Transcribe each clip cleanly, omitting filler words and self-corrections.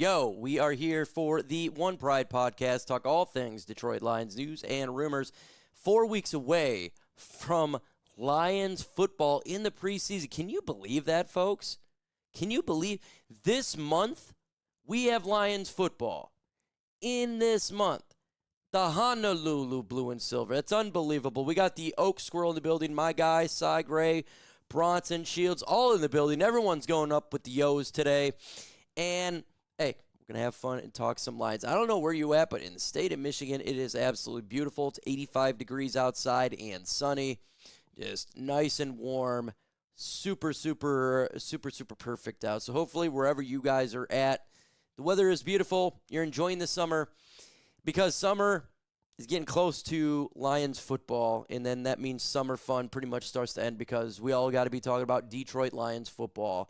go. We are here for the OnePride podcast, talk all things Detroit Lions news and rumors. 4 weeks away from Lions football in the preseason. Can you believe that, folks? Can you believe this month we have Lions football? In this month, the Honolulu blue and silver. It's unbelievable. We got the Oak Squirrel in the building. My guy, Cy Gray, Bronson, Shields, all in the building. Everyone's going up with the Yo's today. And, hey, we're going to have fun and talk some Lions. I don't know where you at, but in the state of Michigan, it is absolutely beautiful. It's 85 degrees outside and sunny. Just nice and warm. Super perfect out. So hopefully wherever you guys are at, the weather is beautiful. You're enjoying the summer because summer is getting close to Lions football, and then that means summer fun pretty much starts to end because we all got to be talking about Detroit Lions football.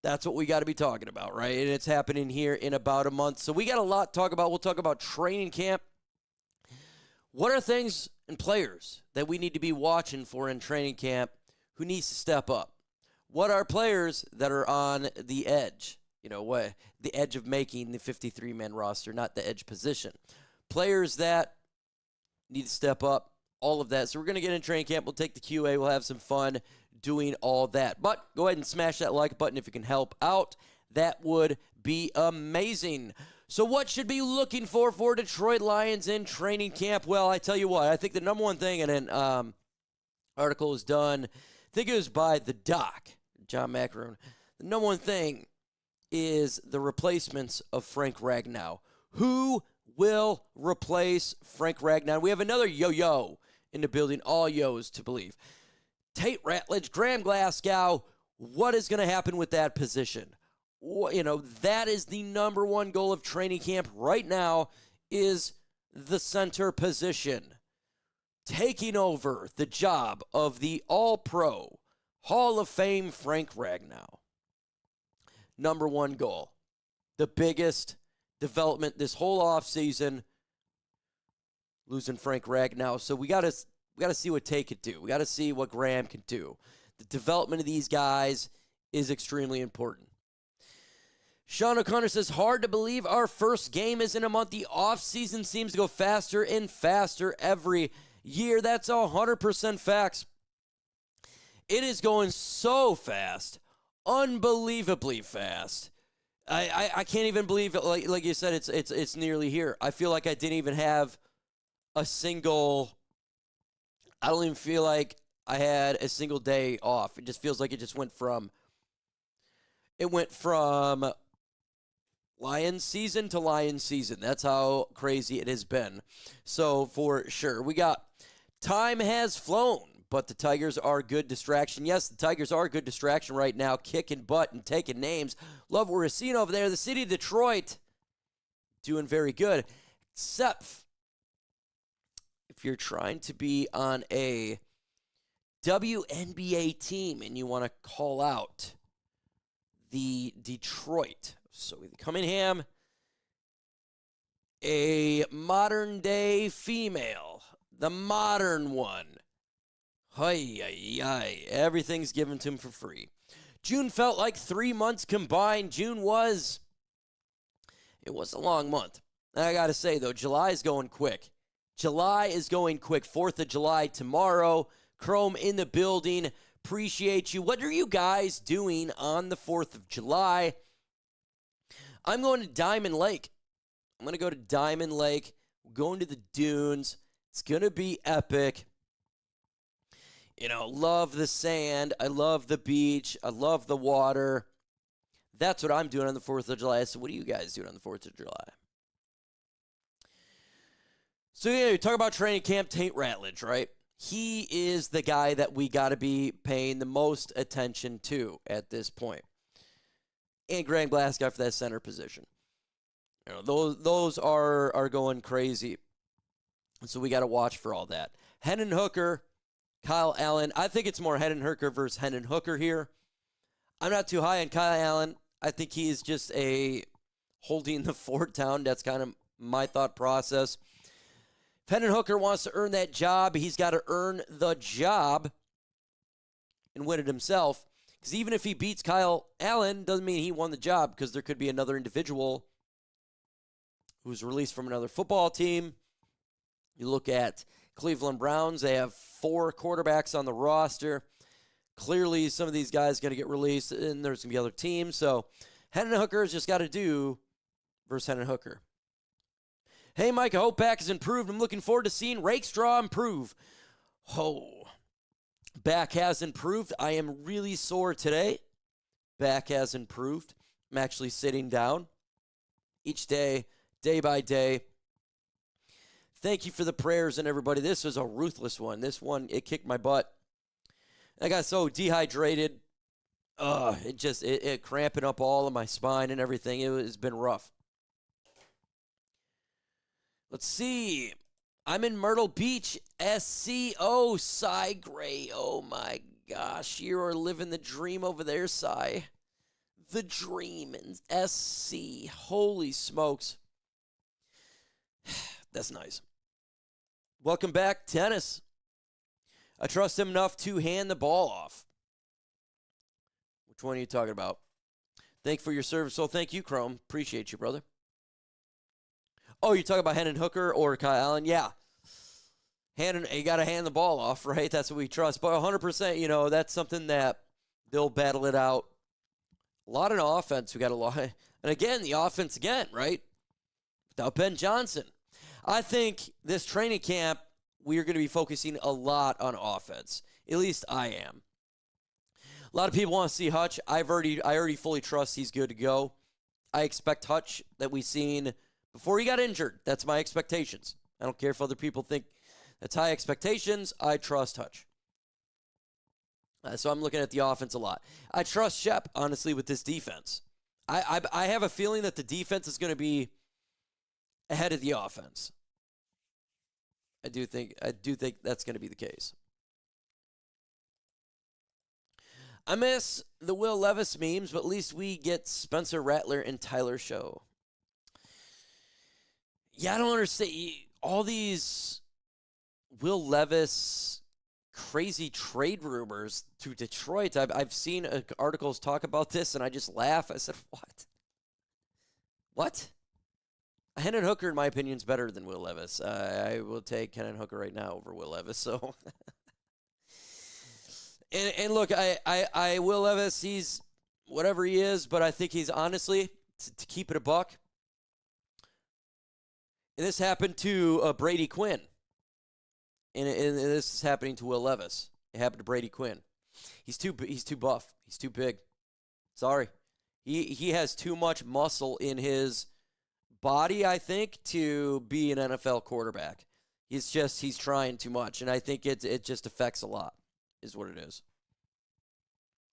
That's what we got to be talking about, right? And it's happening here in about a month. So we got a lot to talk about. We'll talk about training camp. What are things and players that we need to be watching for in training camp who needs to step up? What are players that are on the edge? You know, what the edge of making the 53-man roster, not the edge position. Players that need to step up, all of that. So we're going to get in training camp. We'll take the QA. We'll have some fun doing all that. But go ahead and smash that like button if you can help out. That would be amazing. So what should be looking for Detroit Lions in training camp? Well, I tell you what, I think the number one thing, and an article is done, I think it was by the doc, John Macaroon. The number one thing is the replacements of Frank Ragnow. Who will replace Frank Ragnow? We have another yo-yo in the building, all yo's to believe. Tate Ratledge, Graham Glasgow, what is going to happen with that position? You know, that is the number one goal of training camp right now is the center position. Taking over the job of the All-Pro, Hall of Fame Frank Ragnow. Number one goal. The biggest development this whole offseason, losing Frank Ragnow. So we gotta see what Tate could do. We got to see what Graham can do. The development of these guys is extremely important. Sean O'Connor says, hard to believe our first game is in a month. The offseason seems to go faster and faster every year. That's 100% facts. It is going so fast, unbelievably fast. I can't even believe it. Like you said, it's nearly here. I feel like I didn't even have a single. I don't even feel like I had a single day off. It just feels like it just went from. It went from Lions season to Lions season. That's how crazy it has been. So for sure, we got time has flown. But the Tigers are a good distraction. Yes, the Tigers are a good distraction right now, kicking butt and taking names. Love what we're seeing over there. The city of Detroit doing very good. Except if you're trying to be on a WNBA team and you want to call out the Detroit. So Cunningham, a modern-day female, the modern one. Everything's given to him for free. June felt like 3 months combined. It was a long month. And I got to say, though, July is going quick. 4th of July tomorrow. Chrome in the building. Appreciate you. What are you guys doing on the 4th of July? I'm going to Diamond Lake. I'm going to go to Diamond Lake. We're going to the dunes. It's going to be epic. You know, love the sand. I love the beach. I love the water. That's what I'm doing on the 4th of July. So what are you guys doing on the 4th of July? So, yeah, you talk about training camp, Tate Ratledge, right? He is the guy that we got to be paying the most attention to at this point. And Graham Glasgow for that center position. You know, those are going crazy. So we got to watch for all that. Hendon Hooker, Kyle Allen. I think it's more Hendon Hooker versus Hendon Hooker here. I'm not too high on Kyle Allen. I think he is just holding the fort down. That's kind of my thought process. If Hendon Hooker wants to earn that job, he's got to earn the job and win it himself. Because even if he beats Kyle Allen, doesn't mean he won the job, because there could be another individual who's released from another football team. You look at Cleveland Browns, they have 4 quarterbacks on the roster. Clearly, some of these guys are going to get released, and there's going to be other teams. So, Hendon Hooker's just got to do versus Hendon Hooker. Hey, Mike, I hope back has improved. I'm looking forward to seeing Rakestraw improve. Oh, back has improved. I am really sore today. Back has improved. I'm actually sitting down each day, day by day. Thank you for the prayers and everybody. This was a ruthless one. This one, it kicked my butt. I got so dehydrated. It cramping up all of my spine and everything. It's been rough. Let's see. I'm in Myrtle Beach, SCO, Cy Gray. Oh, my gosh. You are living the dream over there, Cy. The dream in SC. Holy smokes. That's nice. Welcome back, Tennis. I trust him enough to hand the ball off. Which one are you talking about? Thank you for your service. So thank you, Chrome. Appreciate you, brother. Oh, you're talking about Hendon Hooker or Kyle Allen? Yeah. You got to hand the ball off, right? That's what we trust. But 100%, that's something that they'll battle it out. A lot in offense. We got a lot. And again, the offense again, right? Without Ben Johnson. I think this training camp, we are going to be focusing a lot on offense. At least I am. A lot of people want to see Hutch. I already fully trust he's good to go. I expect Hutch that we've seen before he got injured. That's my expectations. I don't care if other people think that's high expectations. I trust Hutch. So I'm looking at the offense a lot. I trust Shep, honestly, with this defense. I have a feeling that the defense is going to be ahead of the offense. I do think that's going to be the case. I miss the Will Levis memes, but at least we get Spencer Rattler and Tyler Show. Yeah, I don't understand all these Will Levis crazy trade rumors to Detroit. I've seen articles talk about this, and I just laugh. I said, what? What? Hendon Hooker, in my opinion, is better than Will Levis. I will take Hendon Hooker right now over Will Levis. So, and look, I Will Levis, he's whatever he is, but I think he's honestly, to keep it a buck. And this happened to Brady Quinn, and this is happening to Will Levis. It happened to Brady Quinn. He's too buff. He's too big. Sorry, he has too much muscle in his body, I think, to be an NFL quarterback. He's trying too much, and I think it just affects a lot, is what it is.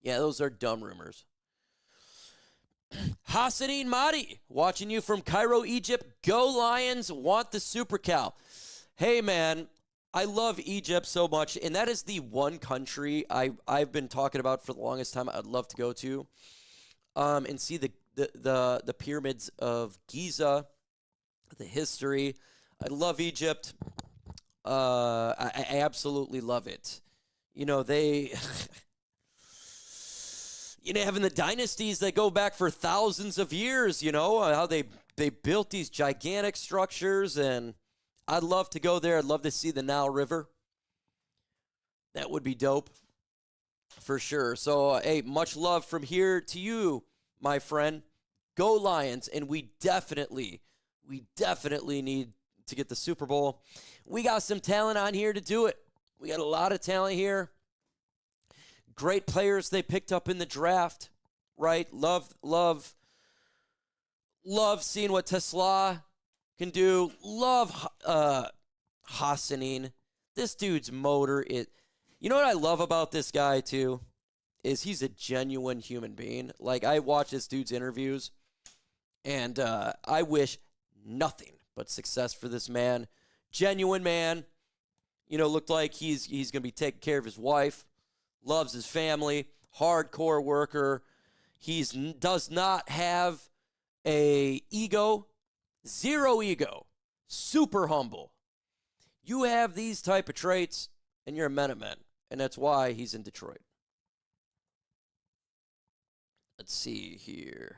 Yeah, those are dumb rumors. Hassanin Mahdi, watching you from Cairo, Egypt. Go Lions, want the Super Cal. Hey, man, I love Egypt so much, and that is the one country I've been talking about for the longest time I'd love to go to and see the pyramids of Giza, the history. I love Egypt. I absolutely love it. They... having the dynasties that go back for thousands of years, how they built these gigantic structures, and I'd love to go there. I'd love to see the Nile River. That would be dope for sure. So, hey, much love from here to you, my friend. Go Lions, and we definitely need to get the Super Bowl. We got some talent on here to do it. We got a lot of talent here. Great players they picked up in the draft, right? Love seeing what Tesla can do. Love Hassanin. This dude's motor. You know what I love about this guy, too, is he's a genuine human being. Like, I watch this dude's interviews, and I wish nothing but success for this man. Genuine man. Looked like he's going to be taking care of his wife. Loves his family. Hardcore worker. Does not have a ego. Zero ego. Super humble. You have these type of traits, and you're a Minuteman. And that's why he's in Detroit. Let's see here.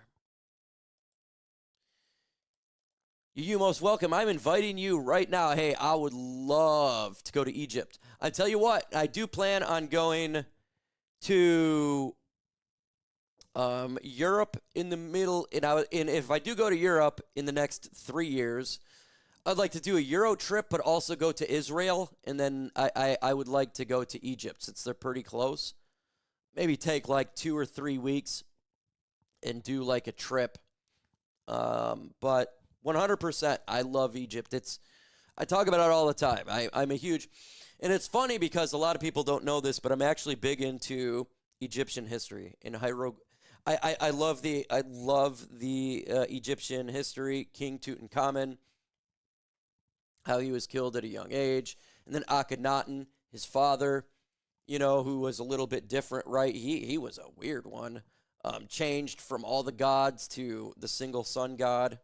You most welcome. I'm inviting you right now. Hey, I would love to go to Egypt. I tell you what, I do plan on going to Europe in the middle. And if I do go to Europe in the next 3 years, I'd like to do a Euro trip, but also go to Israel. And then I would like to go to Egypt since they're pretty close. Maybe take like 2 or 3 weeks and do like a trip. But 100%, I love Egypt. I talk about it all the time. I'm a huge, and it's funny because a lot of people don't know this, but I'm actually big into Egyptian history and I love the Egyptian history. King Tutankhamun, how he was killed at a young age, and then Akhenaten, his father, who was a little bit different, right? He was a weird one. Changed from all the gods to the single sun god.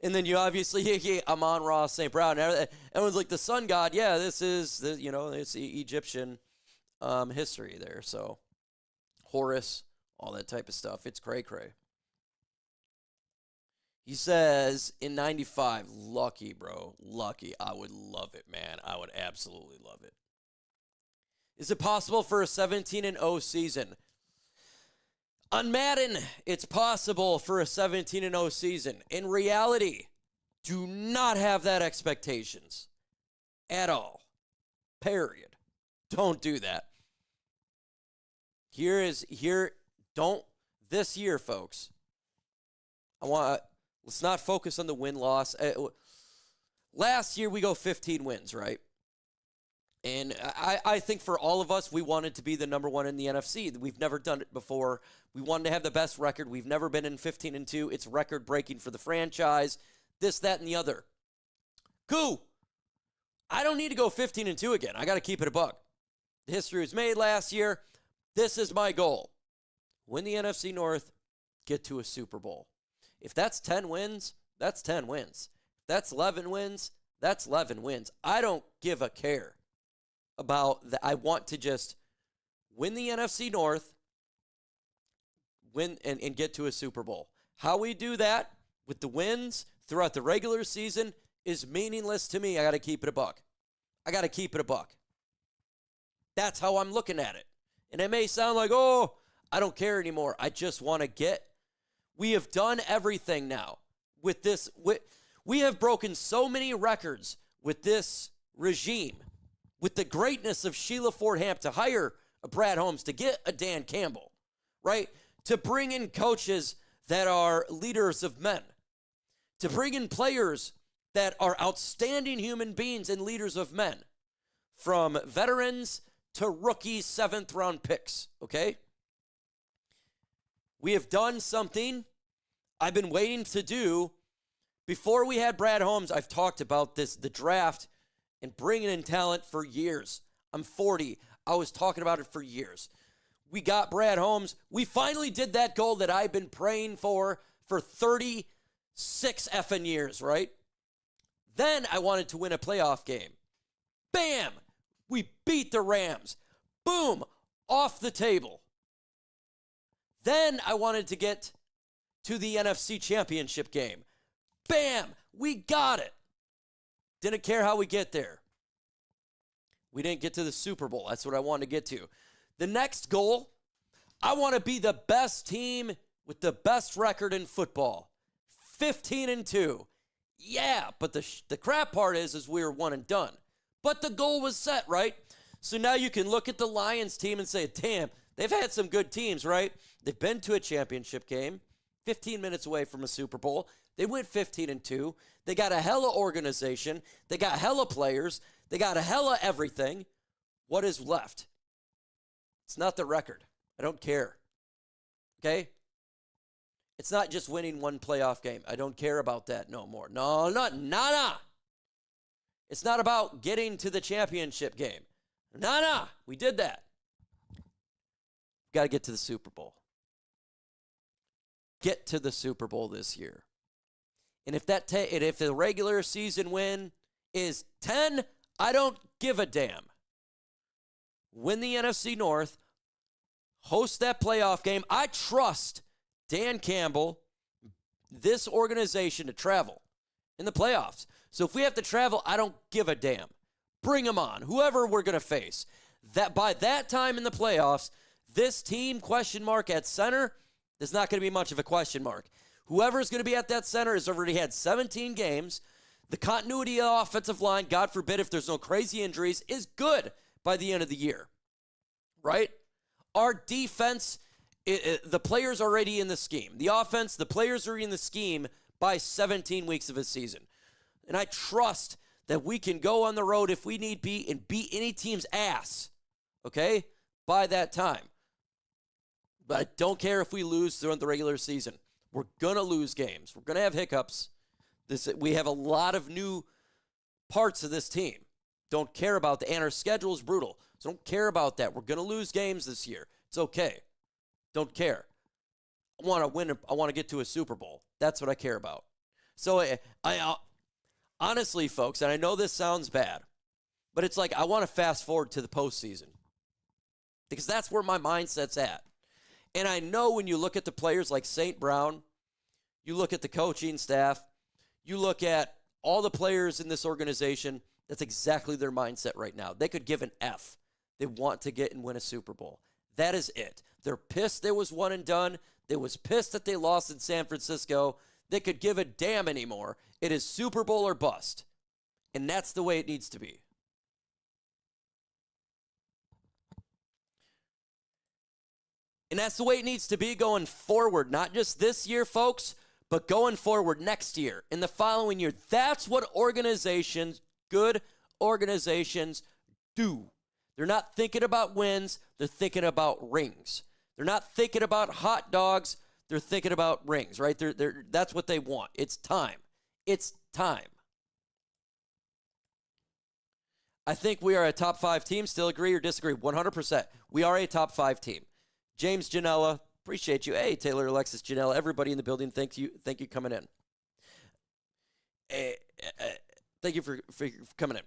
And then you obviously, Amon-Ra St. Everyone's like, the sun god, yeah, this is, it's Egyptian history there. So, Horus, all that type of stuff. It's cray-cray. He says, in 95, lucky, bro, lucky. I would love it, man. I would absolutely love it. Is it possible for a 17-0 season? On Madden, it's possible for a 17-0 season. In reality, do not have that expectations at all. Period. Don't do that. This year, folks. Let's not focus on the win-loss. Last year, we go 15 wins, right? And I think for all of us, we wanted to be the number one in the NFC. We've never done it before. We wanted to have the best record. We've never been in 15-2. It's record-breaking for the franchise. This, that, and the other. Cool. I don't need to go 15-2 again. I got to keep it a buck. The history was made last year. This is my goal. Win the NFC North, get to a Super Bowl. If that's 10 wins, that's 10 wins. If that's 11 wins, that's 11 wins. I don't give a care about that. I want to just win the NFC North, win and get to a Super Bowl. How we do that with the wins throughout the regular season is meaningless to me. I got to keep it a buck. That's how I'm looking at it. And it may sound like, oh, I don't care anymore. I just want to get. We have done everything now with this. We have broken so many records with this regime. With the greatness of Sheila Ford-Hamp to hire a Brad Holmes, to get a Dan Campbell, right? To bring in coaches that are leaders of men. To bring in players that are outstanding human beings and leaders of men. From veterans to rookie 7th-round picks, okay? We have done something I've been waiting to do. Before we had Brad Holmes, I've talked about this, the draft, and bringing in talent for years. I'm 40. I was talking about it for years. We got Brad Holmes. We finally did that goal that I've been praying for 36 effing years, right? Then I wanted to win a playoff game. Bam! We beat the Rams. Boom! Off the table. Then I wanted to get to the NFC Championship game. Bam! We got it. Didn't care how we get there. We didn't get to the Super Bowl. That's what I wanted to get to. The next goal, I want to be the best team with the best record in football. 15-2. Yeah, but the crap part is we were one and done. But the goal was set, right? So now you can look at the Lions team and say, damn, they've had some good teams, right? They've been to a championship game, 15 minutes away from a Super Bowl. They went 15-2. They got a hella organization. They got hella players. They got a hella everything. What is left? It's not the record. I don't care. Okay? It's not just winning one playoff game. I don't care about that no more. No. It's not about getting to the championship game. We did that. Got to get to the Super Bowl. Get to the Super Bowl this year. And if if the regular season win is 10, I don't give a damn. Win the NFC North, host that playoff game. I trust Dan Campbell, this organization, to travel in the playoffs. So if we have to travel, I don't give a damn. Bring them on, whoever we're going to face. That by that time in the playoffs, this team, question mark at center, is not going to be much of a question mark. Whoever's going to be at that center has already had 17 games. The continuity of offensive line, God forbid if there's no crazy injuries, is good by the end of the year, right? Our defense, the players are already in the scheme. The offense, the players are in the scheme by 17 weeks of a season. And I trust that we can go on the road if we need be and beat any team's ass, okay, by that time. But I don't care if we lose throughout the regular season. We're going to lose games. We're going to have hiccups. We have a lot of new parts of this team. Don't care about that. And our schedule is brutal. So don't care about that. We're going to lose games this year. It's okay. Don't care. I want to win. I want to get to a Super Bowl. That's what I care about. So I honestly, folks, and I know this sounds bad, but it's like I want to fast forward to the postseason because that's where my mindset's at. And I know when you look at the players like St. Brown, you look at the coaching staff, you look at all the players in this organization, that's exactly their mindset right now. They could give an F. They want to get and win a Super Bowl. That is it. They're pissed there was one and done. They was pissed that they lost in San Francisco. They could give a damn anymore. It is Super Bowl or bust. And that's the way it needs to be. And that's the way it needs to be going forward. Not just this year, folks, but going forward next year, in the following year. That's what organizations, good organizations, do. They're not thinking about wins. They're thinking about rings. They're not thinking about hot dogs. They're thinking about rings, right? That's what they want. It's time. It's time. I think we are a top 5 team. Still agree or disagree? 100%. We are a top 5 team. James Janella, appreciate you. Hey, Taylor, Alexis, Janella, everybody in the building, thank you coming in. Thank you for coming in.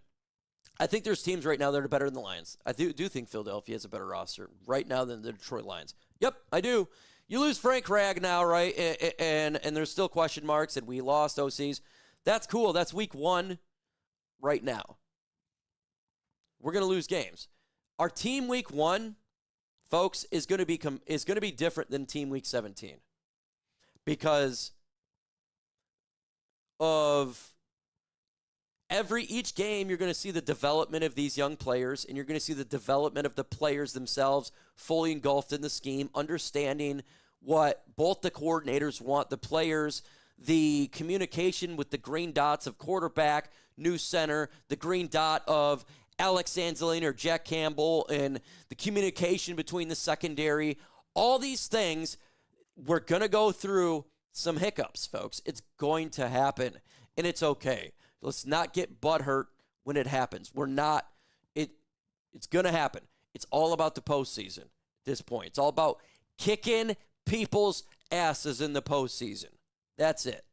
I think there's teams right now that are better than the Lions. I do think Philadelphia has a better roster right now than the Detroit Lions. Yep, I do. You lose Frank Ragg now, right? And there's still question marks, and we lost OCs. That's cool. That's week 1 right now. We're going to lose games. Our team week 1, folks, is going to be different than team week 17 because of each game. You're going to see the development of these young players, and you're going to see the development of the players themselves fully engulfed in the scheme, understanding what both the coordinators want, the players, the communication with the green dots of quarterback, new center, the green dot of Alex Anzalone or Jack Campbell, and the communication between the secondary. All these things, we're going to go through some hiccups, folks. It's going to happen, and it's okay. Let's not get butthurt when it happens. It's going to happen. It's all about the postseason at this point. It's all about kicking people's asses in the postseason. That's it.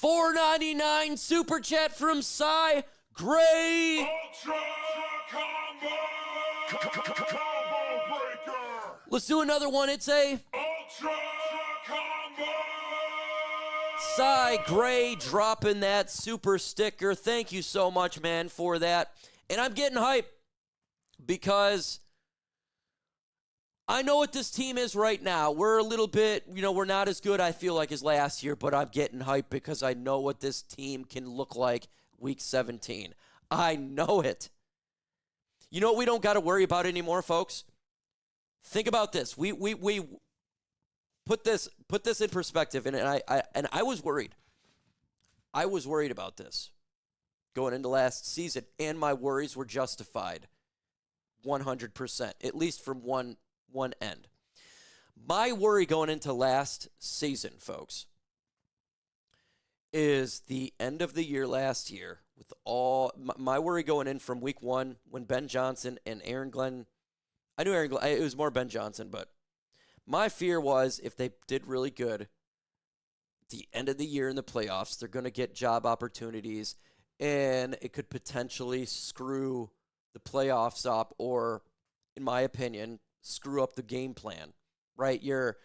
$4.99 super chat from Cy Gray. Ultra combo breaker. Let's do another one. It's a Ultra combo. Cy Gray dropping that super sticker. Thank you so much, man, for that. And I'm getting hyped because I know what this team is right now. We're a little bit, we're not as good, I feel like, as last year, but I'm getting hyped because I know what this team can look like week 17. I know it. You know what we don't got to worry about anymore, folks? Think about this. We put this in perspective, and I was worried. I was worried about this going into last season, and my worries were justified 100%, at least from one end. My worry going into last season, folks, is the end of the year last year with all my worry going in from week 1 when Ben Johnson and Aaron Glenn, I knew Aaron Glenn, it was more Ben Johnson, but my fear was if they did really good at the end of the year in the playoffs, they're going to get job opportunities and it could potentially screw the playoffs up or, in my opinion, screw up the game plan, right? Your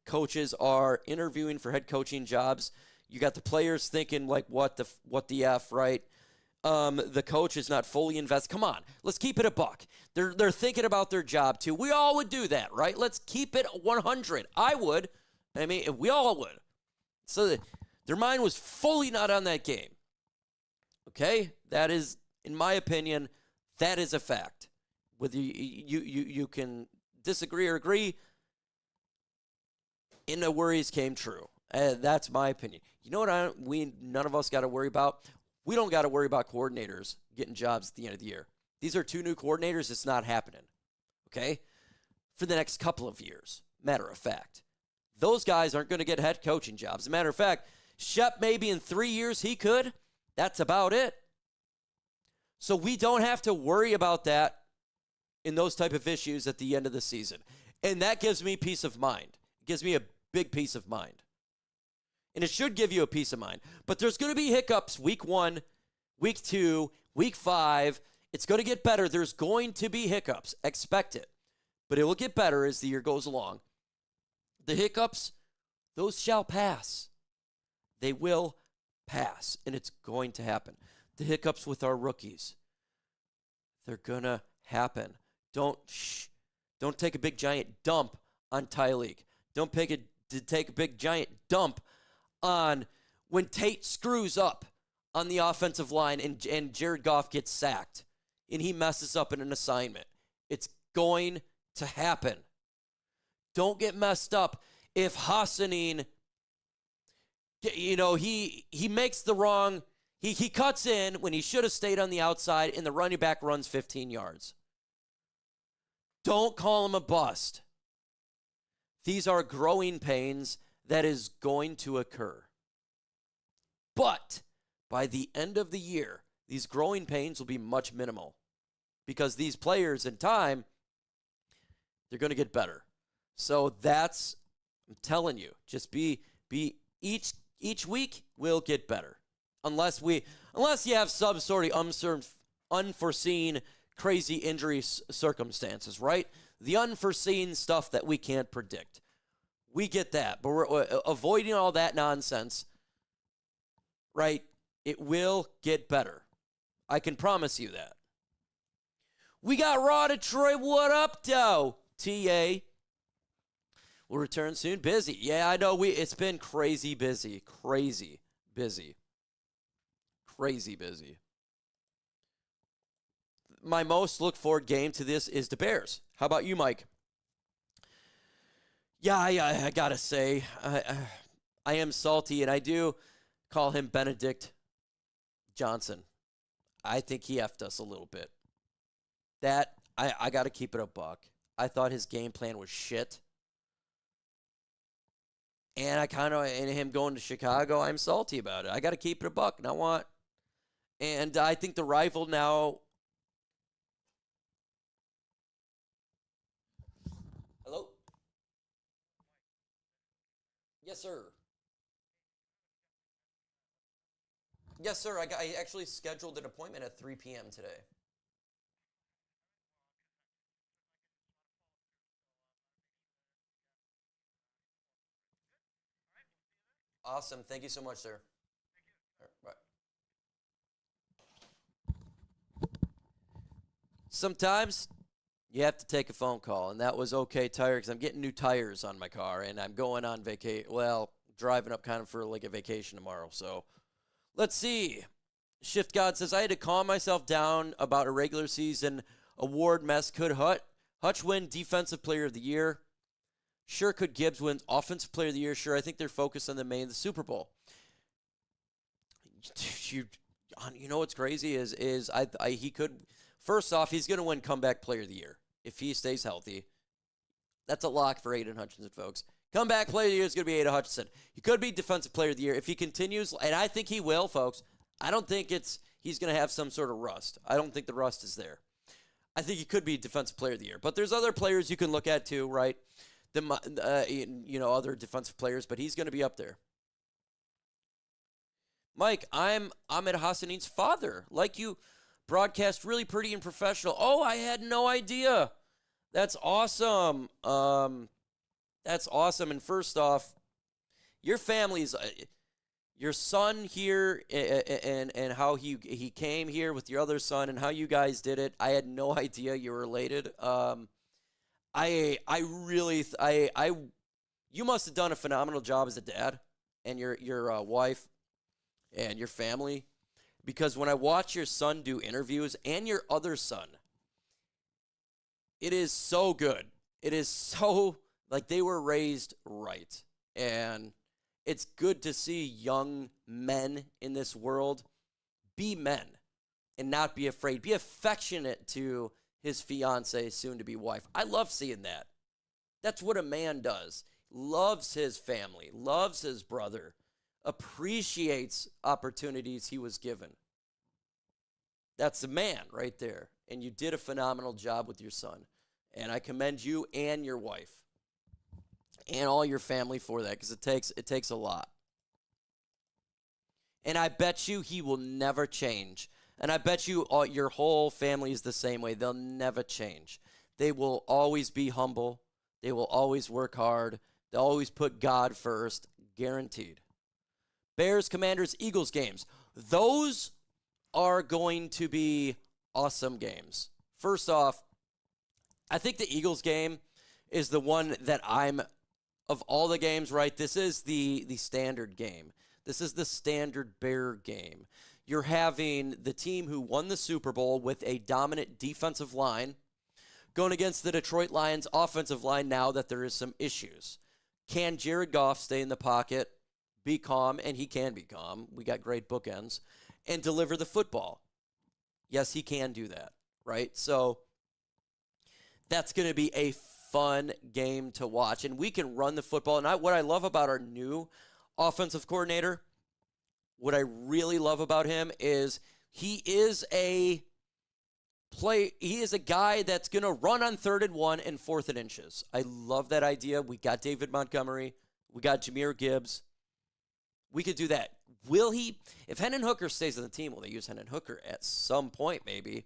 coaches are interviewing for head coaching jobs. You got the players thinking like, what the F, right? The coach is not fully invested. Come on, let's keep it a buck. They're thinking about their job too. We all would do that, right? Let's keep it 100. I would. I mean, we all would. So their mind was fully not on that game. Okay? That is, in my opinion, that is a fact. Whether you can disagree or agree, and the worries came true. That's my opinion. You know what none of us got to worry about? We don't got to worry about coordinators getting jobs at the end of the year. These are 2 new coordinators. It's not happening. Okay? For the next couple of years, matter of fact. Those guys aren't going to get head coaching jobs. As a matter of fact, Shep, maybe in 3 years he could. That's about it. So we don't have to worry about that in those type of issues at the end of the season. And that gives me peace of mind. It gives me a big peace of mind. And it should give you a peace of mind. But there's going to be hiccups week 1, week 2, week 5. It's going to get better. There's going to be hiccups. Expect it. But it will get better as the year goes along. The hiccups, those shall pass. They will pass. And it's going to happen. The hiccups with our rookies, they're going to happen. Don't take a big giant dump on Tyleek. Don't take a big giant dump on when Tate screws up on the offensive line and Jared Goff gets sacked and he messes up in an assignment. It's going to happen. Don't get messed up if Hassanin, he makes the wrong, he cuts in when he should have stayed on the outside and the running back runs 15 yards. Don't call him a bust. These are growing pains that is going to occur. But by the end of the year, these growing pains will be much minimal because these players in time, they're going to get better. So that's, I'm telling you, just be each week will get better. Unless you have some sort of unforeseen crazy injury circumstances, right? The unforeseen stuff that we can't predict. We get that, but we're avoiding all that nonsense, right? It will get better. I can promise you that. We got Raw Detroit. What up, though? TA. We'll return soon. Busy. Yeah, I know. It's been crazy busy. Crazy busy. Crazy busy. My most look forward game to this is the Bears. How about you, Mike? Yeah, I gotta say, I am salty, and I do call him Benedict Johnson. I think he effed us a little bit. That, I gotta keep it a buck. I thought his game plan was shit. And and him going to Chicago, I'm salty about it. I gotta keep it a buck. And I think the rival now. Hello? Yes, sir. Yes, sir. I actually scheduled an appointment at 3 p.m. today. Awesome. Thank you so much, sir. All right, bye. Sometimes you have to take a phone call, and that was okay tire because I'm getting new tires on my car, and I'm going on vacation. Well, driving up kind of for like a vacation tomorrow. So let's see. Shift God says, I had to calm myself down about a regular season award mess. Could Hutch win Defensive Player of the Year? Sure. Could Gibbs win Offensive Player of the Year? Sure. I think they're focused on the Super Bowl. You know what's crazy is he could. First off, he's going to win Comeback Player of the Year if he stays healthy. That's a lock for Aiden Hutchinson, folks. Comeback Player of the Year is going to be Aiden Hutchinson. He could be Defensive Player of the Year if he continues, and I think he will, folks. I don't think he's going to have some sort of rust. I don't think the rust is there. I think he could be Defensive Player of the Year. But there's other players you can look at too, right? Other defensive players, but he's going to be up there. Mike, I'm Ahmed Hassanin's father. Like you broadcast really pretty and professional. Oh, I had no idea. That's awesome. That's awesome. And first off, your family's your son here and how he came here with your other son and how you guys did it. I had no idea you were related. I really you must have done a phenomenal job as a dad and your wife and your family, because when I watch your son do interviews and your other son, it is so good. It is so like they were raised right. And it's good to see young men in this world be men and not be afraid. Be affectionate to his fiance, soon-to-be wife. I love seeing that. That's what a man does. Loves his family, loves his brother, appreciates opportunities he was given. That's a man right there. And you did a phenomenal job with your son. And I commend you and your wife and all your family for that, because it takes a lot. And I bet you he will never change. And I bet you your whole family is the same way. They'll never change. They will always be humble. They will always work hard. They'll always put God first, guaranteed. Bears, Commanders, Eagles games. Those are going to be awesome games. First off, I think the Eagles game is the one that of all the games, right? This is the standard game. This is the standard Bear game. You're having the team who won the Super Bowl with a dominant defensive line going against the Detroit Lions offensive line now that there is some issues. Can Jared Goff stay in the pocket, be calm, and he can be calm. We got great bookends, and deliver the football? Yes, he can do that, right? So that's going to be a fun game to watch, and we can run the football. And what I love about our new offensive coordinator, what I really love about him is he is a guy that's going to run on 3rd and 1 and 4th and inches. I love that idea. We got David Montgomery. We got Jahmyr Gibbs. We could do that. Will he? If Hendon Hooker stays on the team, will they use Hendon Hooker at some point maybe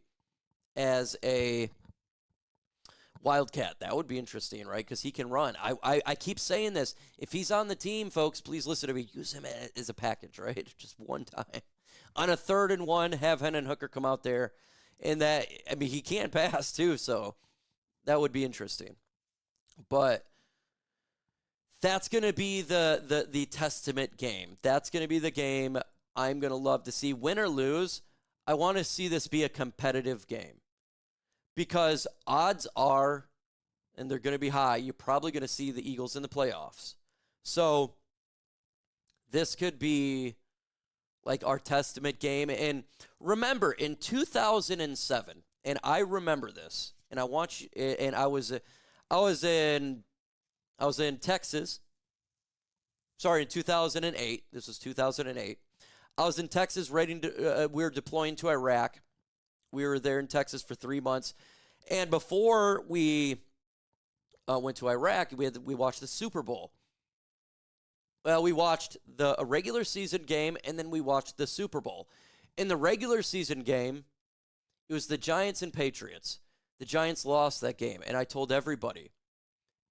as a Wildcat? That would be interesting, right? Because he can run. I keep saying this. If he's on the team, folks, please listen to me. Use him as a package, right? Just one time. On a 3rd and 1, have Hendon Hooker come out there. And that, I mean, he can pass too, so that would be interesting. But that's going to be the testament game. That's going to be the game I'm going to love to see. Win or lose, I want to see this be a competitive game. Because odds are, and they're going to be high, you're probably going to see the Eagles in the playoffs. So this could be like our testament game. And remember, in 2007, and I remember this, and I want you, and I was in Texas. Sorry, in 2008. This was 2008. I was in Texas, we were deploying to Iraq. We were there in Texas for 3 months. And before we went to Iraq, we watched the Super Bowl. Well, we watched a regular season game, and then we watched the Super Bowl. In the regular season game, it was the Giants and Patriots. The Giants lost that game, and I told everybody.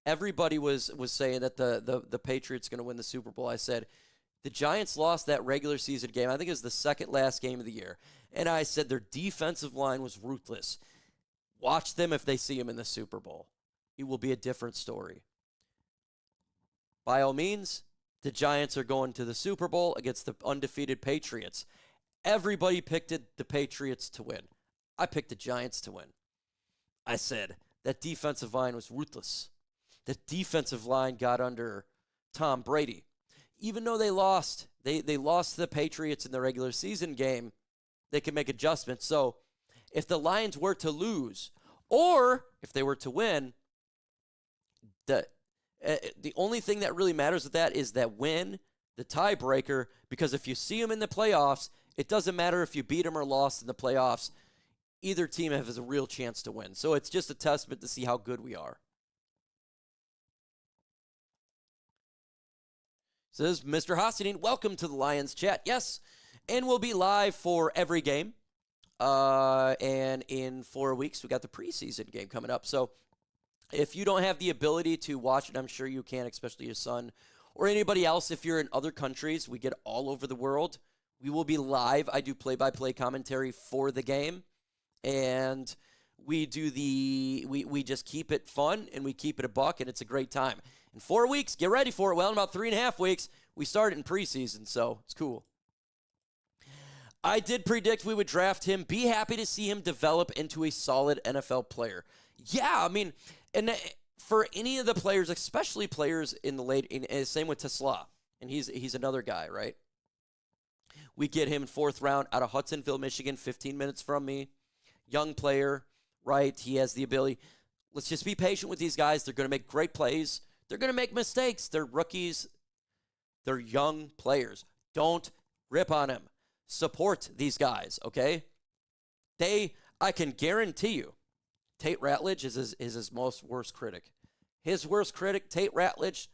Everybody was saying that the Patriots going to win the Super Bowl. I said, the Giants lost that regular season game. I think it was the second last game of the year. And I said their defensive line was ruthless. Watch them if they see them in the Super Bowl. It will be a different story. By all means, the Giants are going to the Super Bowl against the undefeated Patriots. Everybody picked the Patriots to win. I picked the Giants to win. I said that defensive line was ruthless. The defensive line got under Tom Brady. Even though they lost to the Patriots in the regular season game, they can make adjustments. So if the Lions were to lose, or if they were to win, the only thing that really matters with that is that win, the tiebreaker, because if you see them in the playoffs, it doesn't matter if you beat them or lost in the playoffs. Either team has a real chance to win. So it's just a testament to see how good we are. So this is Mr. Hossening. Welcome to the Lions chat. Yes, and we'll be live for every game. And in 4 weeks, we got the preseason game coming up. So If you don't have the ability to watch it, I'm sure you can, especially your son or anybody else. If you're in other countries, we get all over the world. We will be live. I do play-by-play commentary for the game, and we just keep it fun, and we keep it a buck, and it's a great time. In 4 weeks, get ready for it. Well, in about 3.5 weeks, we start in preseason, so it's cool. I did predict we would draft him. Be happy to see him develop into a solid NFL player. Yeah, I mean, and for any of the players, especially players in the late, same with Tesla, and he's another guy, right? We get him in 4th round out of Hudsonville, Michigan, 15 minutes from me. Young player, right? He has the ability. Let's just be patient with these guys. They're going to make great plays. They're going to make mistakes. They're rookies. They're young players. Don't rip on them. Support these guys, okay? I can guarantee you, Tate Ratledge is his most worst critic. His worst critic, Tate Ratledge,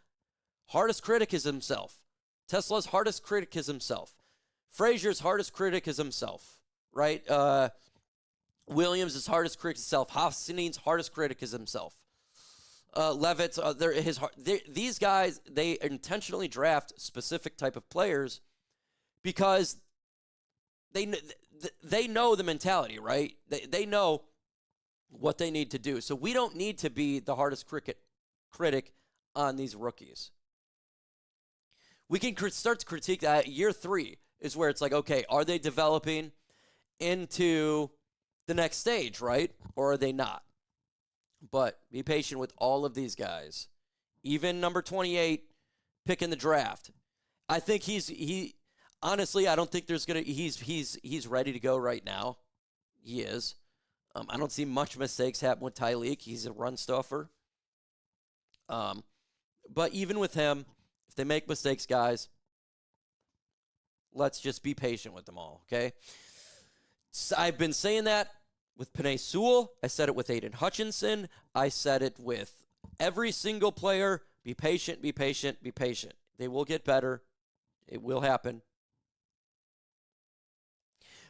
hardest critic is himself. Tesla's hardest critic is himself. Frazier's hardest critic is himself, right? Williams' hardest critic is himself. Hofstein's hardest critic is himself. Levitt's, these guys, they intentionally draft specific type of players because they know the mentality, right? They know what they need to do. So we don't need to be the hardest critic on these rookies. We can start to critique that. Year 3 is where it's like, okay, are they developing into the next stage, right? Or are they not? But be patient with all of these guys. Even number 28 pick in the draft. I think honestly, I don't think he's ready to go right now. He is. I don't see much mistakes happen with Tyleek. He's a run stuffer. But even with him, if they make mistakes, guys, let's just be patient with them all, okay? So I've been saying that with Penei Sewell. I said it with Aiden Hutchinson. I said it with every single player. Be patient, be patient, be patient. They will get better. It will happen.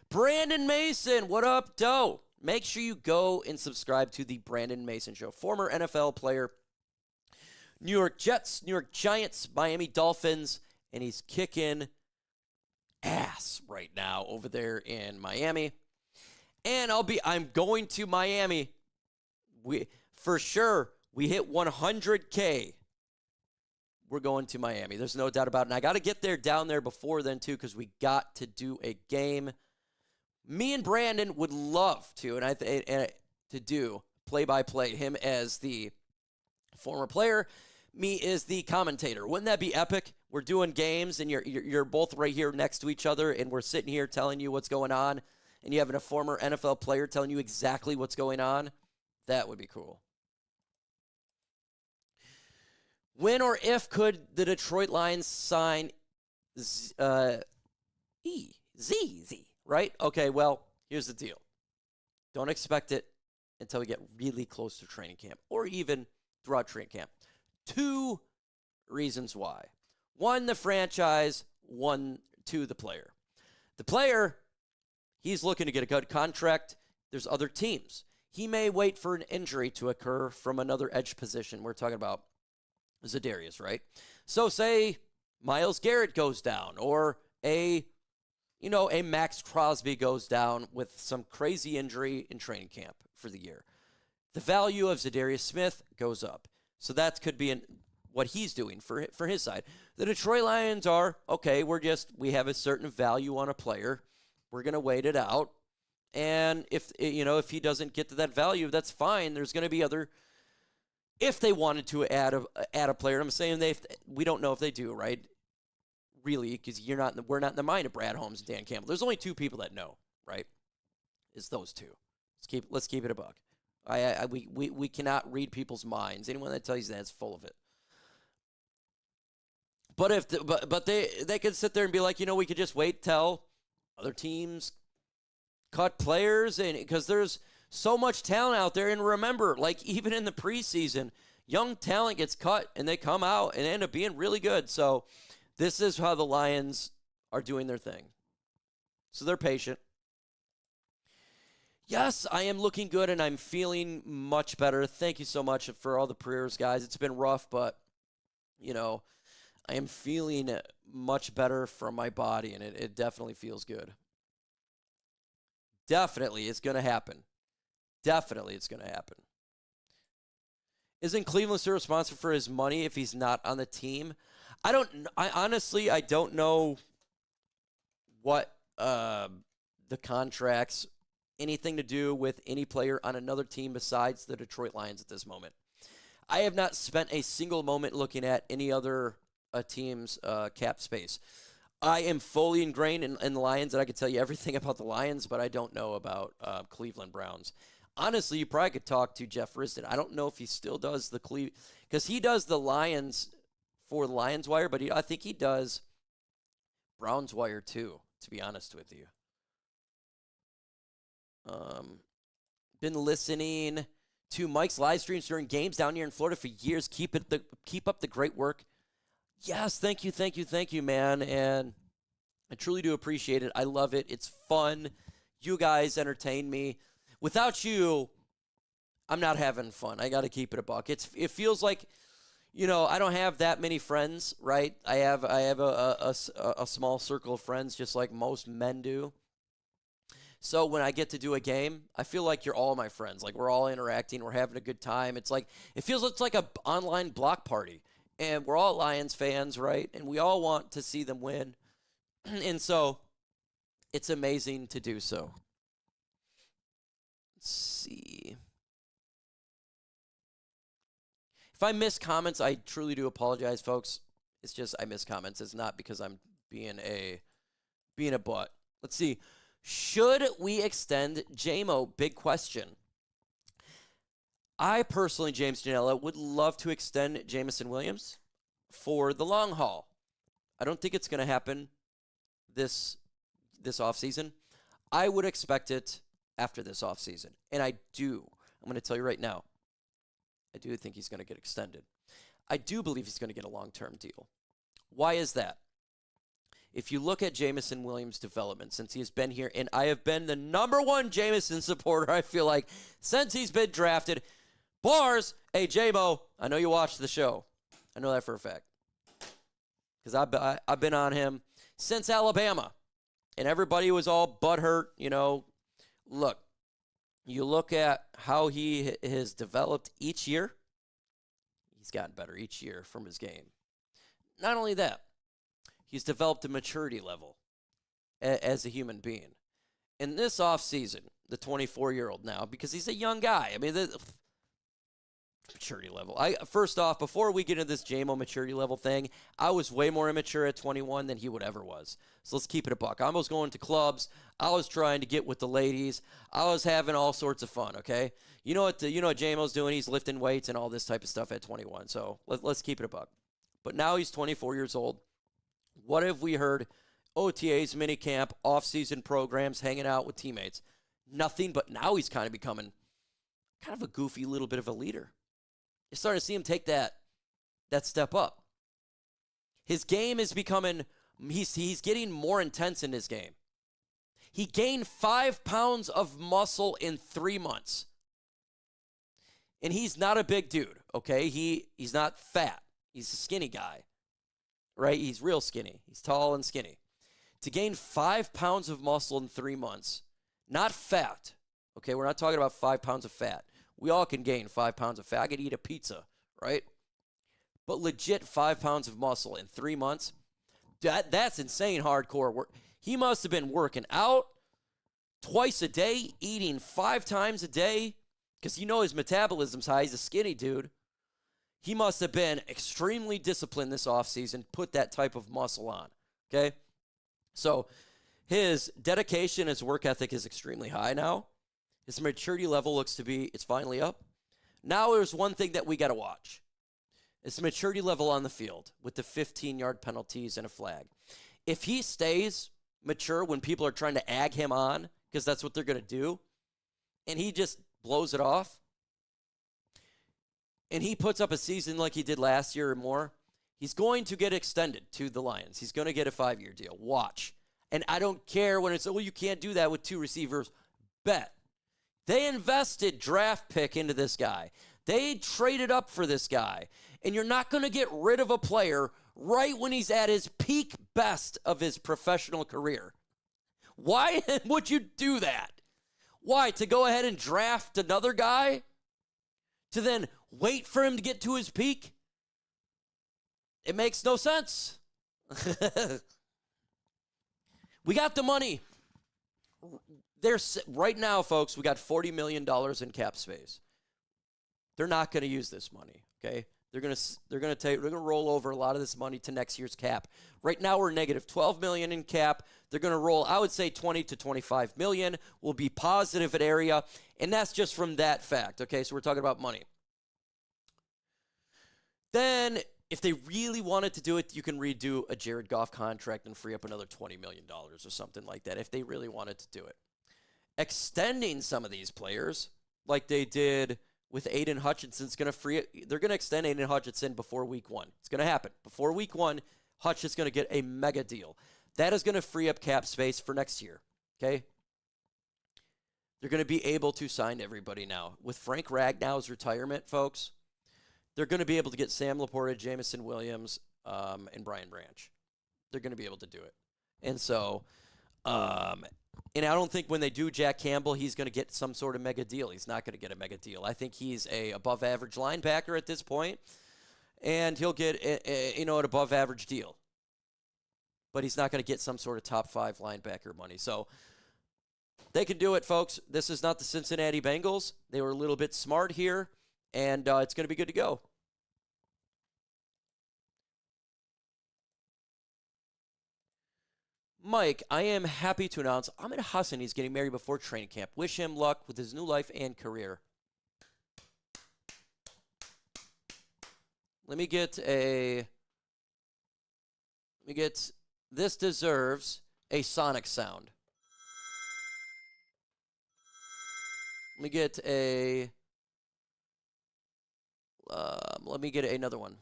Brandon Mason, what up, Doe? Make sure you go and subscribe to the Brandon Mason Show. Former NFL player, New York Jets, New York Giants, Miami Dolphins, and he's kicking ass right now over there in Miami. And I'm going to Miami. For sure, we hit 100K. We're going to Miami. There's no doubt about it. And I got to get down there before then, too, because we got to do a game. Me and Brandon would love to, to do play-by-play. Him as the former player, me as the commentator. Wouldn't that be epic? We're doing games, and you're both right here next to each other, and we're sitting here telling you what's going on, and you have a former NFL player telling you exactly what's going on. That would be cool. When or if could the Detroit Lions sign Z, right? Okay, well, here's the deal. Don't expect it until we get really close to training camp or even throughout training camp. 2 reasons why. 1, the franchise. 2, the player. The player, he's looking to get a good contract. There's other teams. He may wait for an injury to occur from another edge position. We're talking about Za'Darius, right? So say Myles Garrett goes down or a Max Crosby goes down with some crazy injury in training camp for the year. The value of Za'Darius Smith goes up. So that could be what he's doing for his side. The Detroit Lions are, okay, we have a certain value on a player. We're going to wait it out. And if he doesn't get to that value, that's fine. There's going to be other, if they wanted to add a player. I'm saying we don't know if they do, right? Really, because we're not in the mind of Brad Holmes and Dan Campbell. There's only 2 people that know, right? It's those 2. Let's keep it a buck. We cannot read people's minds. Anyone that tells you that is full of it. But they could sit there and be like, we could just wait till other teams cut players, and because there's so much talent out there. And remember, like even in the preseason, young talent gets cut and they come out and end up being really good. So this is how the Lions are doing their thing. So they're patient. Yes, I am looking good, and I'm feeling much better. Thank you so much for all the prayers, guys. It's been rough, but, I am feeling much better from my body, and it definitely feels good. Definitely, it's going to happen. Definitely, it's going to happen. Isn't Cleveland still responsible for his money if he's not on the team? I honestly, I don't know what the contracts, anything to do with any player on another team besides the Detroit Lions at this moment. I have not spent a single moment looking at any other team's cap space. I am fully ingrained in the Lions, and I can tell you everything about the Lions, but I don't know about Cleveland Browns. Honestly, you probably could talk to Jeff Risdon. I don't know if he still does the because he does the Lions for the Lions Wire, but I think he does Browns Wire too, to be honest with you. Been listening to Mike's live streams during games down here in Florida for years. Keep up the great work. Yes, thank you, man. And I truly do appreciate it. I love it. It's fun. You guys entertain me. Without you, I'm not having fun. I got to keep it a buck. It feels like, I don't have that many friends, right? I have a small circle of friends, just like most men do. So when I get to do a game, I feel like you're all my friends. Like we're all interacting, we're having a good time. It's like an online block party. And we're all Lions fans, right? And we all want to see them win. And so it's amazing to do so. Let's see. If I miss comments, I truly do apologize, folks. It's just I miss comments. It's not because I'm being a butt. Let's see. Should we extend JMO? Big question. I personally, James Janella, would love to extend Jameson Williams for the long haul. I don't think it's going to happen this offseason. I would expect it after this offseason. And I'm going to tell you right now, I do think he's going to get extended. I do believe he's going to get a long-term deal. Why is that? If you look at Jameson Williams' development since he has been here, and I have been the number one Jameson supporter, I feel like, since he's been drafted. Bars, hey, J-Mo, I know you watched the show. I know that for a fact. Because I've been on him since Alabama. And everybody was all butthurt, Look, you look at how he has developed each year. He's gotten better each year from his game. Not only that, he's developed a maturity level as a human being. In this offseason, the 24-year-old now, because he's a young guy. I mean, the maturity level. First off, before we get into this JMO maturity level thing, I was way more immature at 21 than he would ever was. So let's keep it a buck. I was going to clubs. I was trying to get with the ladies. I was having all sorts of fun, okay? You know what JMO's doing? He's lifting weights and all this type of stuff at 21. So let's keep it a buck. But now he's 24 years old. What have we heard? OTAs, minicamp, off-season programs, hanging out with teammates. Nothing, but now he's kind of becoming kind of a goofy little bit of a leader. You're starting to see him take that step up. His game is becoming, he's getting more intense in his game. He gained 5 pounds of muscle in 3 months. And he's not a big dude, okay? He's not fat. He's a skinny guy, right? He's real skinny. He's tall and skinny. To gain 5 pounds of muscle in 3 months, not fat, okay? We're not talking about 5 pounds of fat. We all can gain 5 pounds of fat. I could eat a pizza, right? But legit 5 pounds of muscle in 3 months, that's insane hardcore work. He must have been working out twice a day, eating 5 times a day, because his metabolism's high. He's a skinny dude. He must have been extremely disciplined this offseason, put that type of muscle on, okay? So his dedication, his work ethic is extremely high now. His maturity level looks to be, it's finally up. Now there's one thing that we got to watch. It's the maturity level on the field with the 15-yard penalties and a flag. If he stays mature when people are trying to ag him on, because that's what they're going to do, and he just blows it off, and he puts up a season like he did last year or more, he's going to get extended to the Lions. He's going to get a 5-year deal. Watch. And I don't care when it's, well, you can't do that with 2 receivers. Bet. They invested draft pick into this guy. They traded up for this guy. And you're not going to get rid of a player right when he's at his peak best of his professional career. Why would you do that? Why? To go ahead and draft another guy? To then wait for him to get to his peak? It makes no sense. We got the money. Right now, folks, we got $40 million in cap space. They're not going to use this money, okay? They're going to roll over a lot of this money to next year's cap. Right now we're negative $12 million in cap. They're going to roll, I would say, $20 to $25 million. Will be positive at area, and that's just from that fact. Okay, so we're talking about money. Then, if they really wanted to do it, you can redo a Jared Goff contract and free up another $20 million or something like that. If they really wanted to do it, extending some of these players, like they did with Aiden Hutchinson's going to free it. They're going to extend Aiden Hutchinson before week 1. It's going to happen. Before week 1, Hutch is going to get a mega deal. That is going to free up cap space for next year, okay? They're going to be able to sign everybody now. With Frank Ragnow's retirement, folks, they're going to be able to get Sam Laporta, Jamison Williams, and Brian Branch. They're going to be able to do it. And so, and I don't think when they do Jack Campbell, he's going to get some sort of mega deal. He's not going to get a mega deal. I think he's a above-average linebacker at this point, and he'll get an above-average deal. But he's not going to get some sort of top-5 linebacker money. So they can do it, folks. This is not the Cincinnati Bengals. They were a little bit smart here, and it's going to be good to go. Mike, I am happy to announce Ahmed Hassan is getting married before training camp. Wish him luck with his new life and career. This deserves a sonic sound. Let me get another one.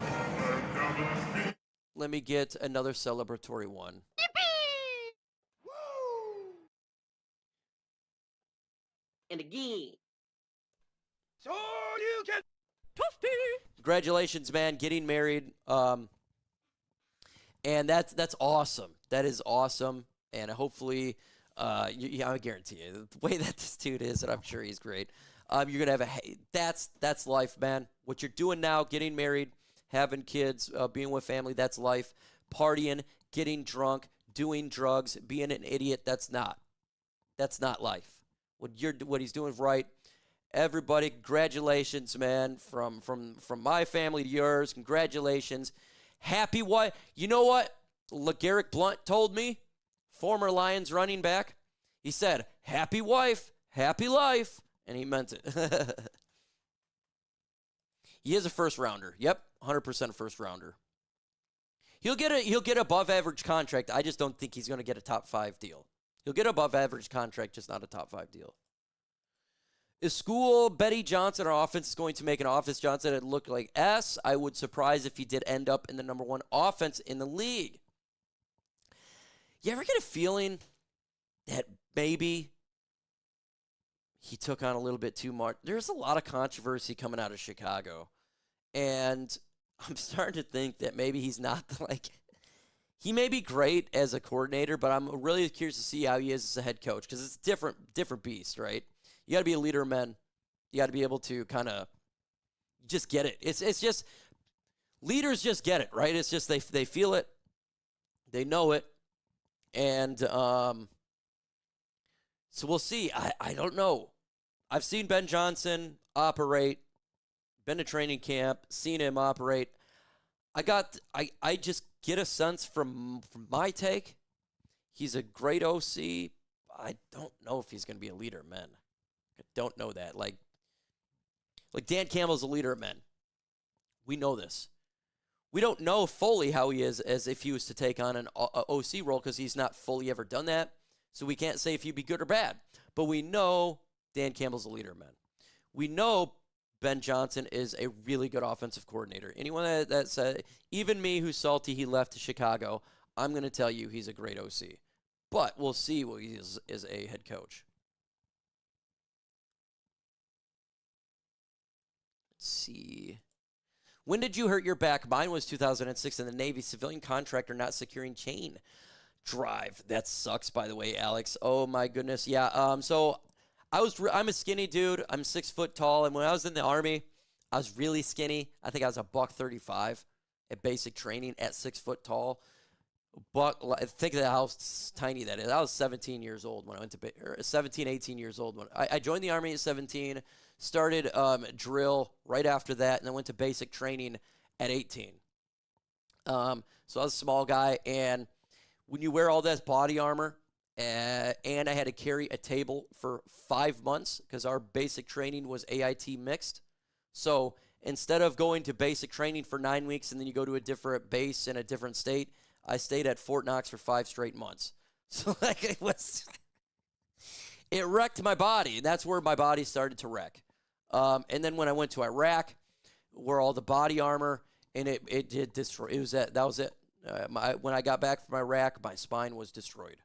Let me get another celebratory one. And again. So you can toasty. Congratulations, man, getting married. And that's awesome. That is awesome. And hopefully, I guarantee you, the way that this dude is, and I'm sure he's great. You're gonna have that's life, man. What you're doing now, getting married, having kids, being with family, that's life. Partying, getting drunk, doing drugs, being an idiot, that's not life. What he's doing is right. Everybody, congratulations, man. From my family to yours, congratulations. Happy wife. You know what LeGarrette Blount told me, former Lions running back? He said, happy wife, happy life. And he meant it. He is a first rounder. Yep, 100% first rounder. He'll get above average contract. I just don't think he's going to get a top 5 deal. He'll get above average contract, just not a top 5 deal. Is School Betty Johnson, our offense, is going to make an Office Johnson that look like S? I would surprise if he did end up in the number 1 offense in the league. You ever get a feeling that maybe he took on a little bit too much? There's a lot of controversy coming out of Chicago. And I'm starting to think that maybe he's not he may be great as a coordinator, but I'm really curious to see how he is as a head coach, because it's a different beast, right? You got to be a leader of men. You got to be able to kind of just get it. It's just leaders just get it, right? It's just they feel it, they know it, and so we'll see. I don't know. I've seen Ben Johnson operate, been to training camp, seen him operate. I just get a sense from my take, he's a great OC. I don't know if he's going to be a leader of men. I don't know that. Like Dan Campbell's a leader of men. We know this. We don't know fully how he is as if he was to take on an OC role, because he's not fully ever done that. So we can't say if he'd be good or bad. But we know Dan Campbell's a leader of men. We know Ben Johnson is a really good offensive coordinator. Anyone that said, even me who's salty he left to Chicago, I'm going to tell you he's a great OC. But we'll see what he is as a head coach. see. When did you hurt your back? Mine was 2006 in the Navy. Civilian contractor not securing chain drive. That sucks, by the way, Alex. Oh, my goodness. Yeah, so I'm a skinny dude. I'm 6 foot tall, and when I was in the Army, I was really skinny. I think I was a $135 at basic training at 6 foot tall. But think of how tiny that is. I was 17 years old when I went to 17, 18 years old when I joined the Army at 17. Started drill right after that, and then went to basic training at 18. So I was a small guy, and when you wear all that body armor, and I had to carry a table for 5 months because our basic training was AIT mixed. So instead of going to basic training for 9 weeks and then you go to a different base in a different state, I stayed at Fort Knox for 5 straight months. So like it wrecked my body, and that's where my body started to wreck. And then when I went to Iraq, wore all the body armor, and it did destroy. That was it. When I got back from Iraq, my spine was destroyed.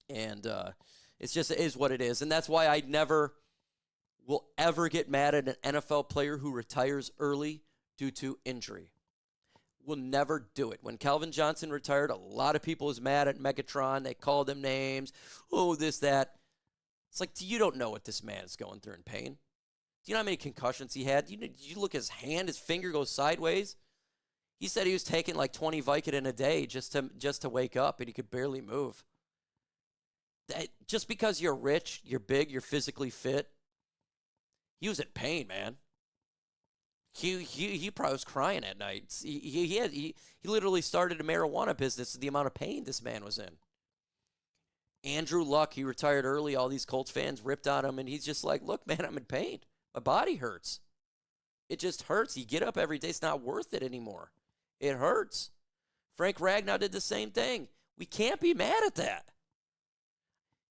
It's just, it is what it is. And that's why I never will ever get mad at an NFL player who retires early due to injury. Will never do it. When Calvin Johnson retired, a lot of people was mad at Megatron. They called him names. Oh, this, that. It's like, you don't know what this man is going through in pain. Do you know how many concussions he had? You look at his hand, his finger goes sideways. He said he was taking like 20 Vicodin a day just to wake up, and he could barely move. Just because you're rich, you're big, you're physically fit, he was in pain, man. He probably was crying at night. He literally started a marijuana business, the amount of pain this man was in. Andrew Luck, he retired early. All these Colts fans ripped on him, and he's just like, look, man, I'm in pain. My body hurts. It just hurts. You get up every day. It's not worth it anymore. It hurts. Frank Ragnow did the same thing. We can't be mad at that.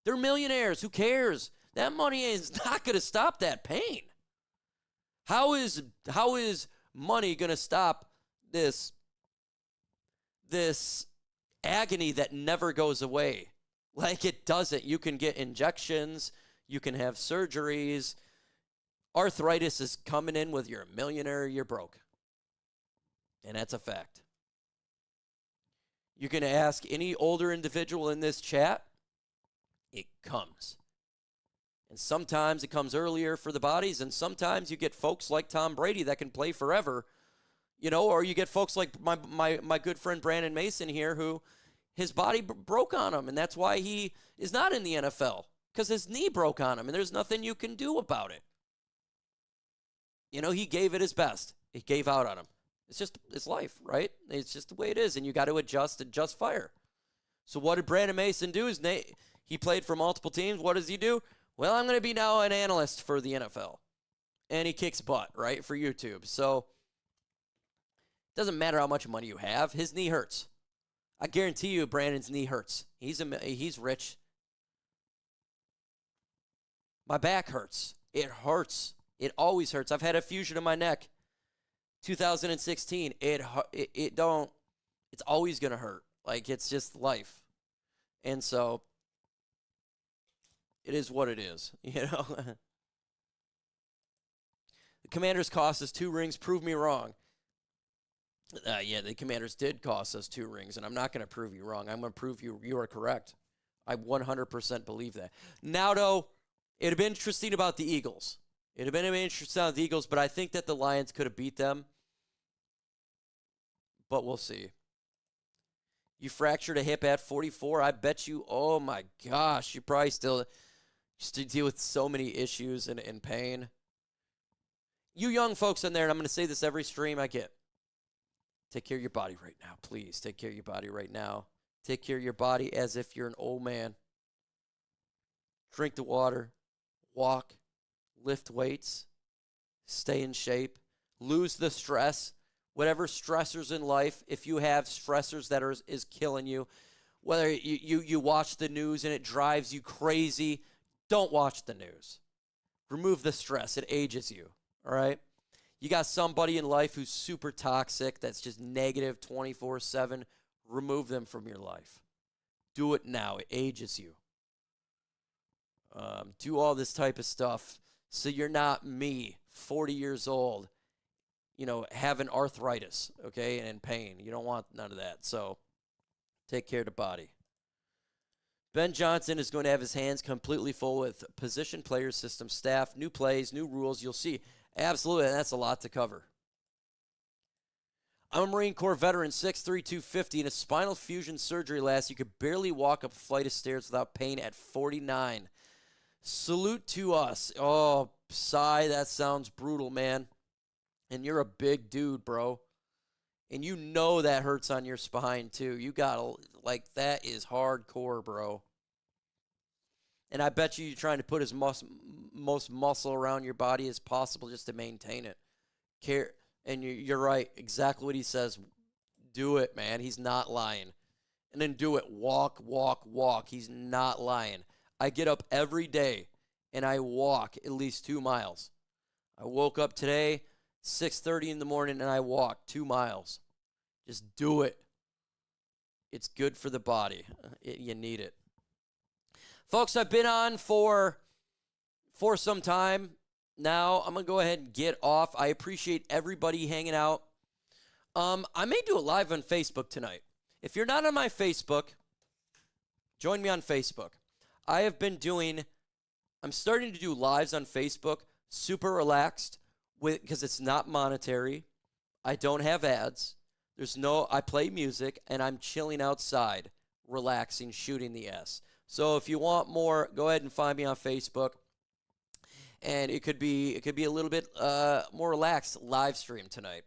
They're millionaires. Who cares? That money is not going to stop that pain. How is money going to stop this agony that never goes away? Like, it doesn't. You can get injections. You can have surgeries. Arthritis is coming in whether you're a millionaire or you're broke. And that's a fact. You can ask any older individual in this chat. It comes. And sometimes it comes earlier for the bodies, and sometimes you get folks like Tom Brady that can play forever, or you get folks like my good friend Brandon Mason here, who his body broke on him, and that's why he is not in the NFL, because his knee broke on him, and there's nothing you can do about it. He gave it his best. He gave out on him. It's life, right? It's just the way it is, and you got to adjust fire. So what did Brandon Mason do? He played for multiple teams. What does he do? Well, I'm going to be now an analyst for the NFL. And he kicks butt, right, for YouTube. So it doesn't matter how much money you have. His knee hurts. I guarantee you Brandon's knee hurts. He's rich. My back hurts. It hurts. It always hurts. I've had a fusion in my neck. 2016. It's always going to hurt. Like, it's just life. And so it is what it is, The Commanders cost us 2 rings. Prove me wrong. Yeah, the Commanders did cost us 2 rings, and I'm not going to prove you wrong. I'm going to prove you are correct. I 100% believe that. Now, though, it would have been interesting about the Eagles. It would have been interesting about the Eagles, but I think that the Lions could have beat them. But we'll see. You fractured a hip at 44. I bet you, oh my gosh, you probably still deal with so many issues and pain. You young folks in there, and I'm going to say this every stream I get. Take care of your body right now. Please take care of your body right now. Take care of your body as if you're an old man. Drink the water. Walk. Lift weights. Stay in shape. Lose the stress. Whatever stressors in life, if you have stressors that is killing you, whether you watch the news and it drives you crazy, don't watch the news. Remove the stress. It ages you, all right? You got somebody in life who's super toxic, that's just negative 24/7. Remove them from your life. Do it now. It ages you. Do all this type of stuff So you're not me, 40 years old, having arthritis, okay, and in pain. You don't want none of that. So take care of the body. Ben Johnson is going to have his hands completely full with position, players, system, staff, new plays, new rules. You'll see. Absolutely, and that's a lot to cover. I'm a Marine Corps veteran, 6'3", 250, in a spinal fusion surgery last. You could barely walk up a flight of stairs without pain at 49. Salute to us. Oh, Cy, that sounds brutal, man. And you're a big dude, bro. And you know that hurts on your spine, too. You got, that is hardcore, bro. And I bet you're trying to put as most muscle around your body as possible just to maintain it. And you're right, exactly what he says. Do it, man. He's not lying. And then do it. Walk, walk, walk. He's not lying. I get up every day, and I walk at least 2 miles. I woke up today, 6:30 in the morning, and I walked 2 miles. Just do it. It's good for the body. You need it. Folks, I've been on for some time now. I'm going to go ahead and get off. I appreciate everybody hanging out. I may do a live on Facebook tonight. If you're not on my Facebook, join me on Facebook. I'm starting to do lives on Facebook, super relaxed, because it's not monetary. I don't have ads. I play music, and I'm chilling outside, relaxing, shooting the S. So if you want more, go ahead and find me on Facebook. And it could be a little bit more relaxed live stream tonight.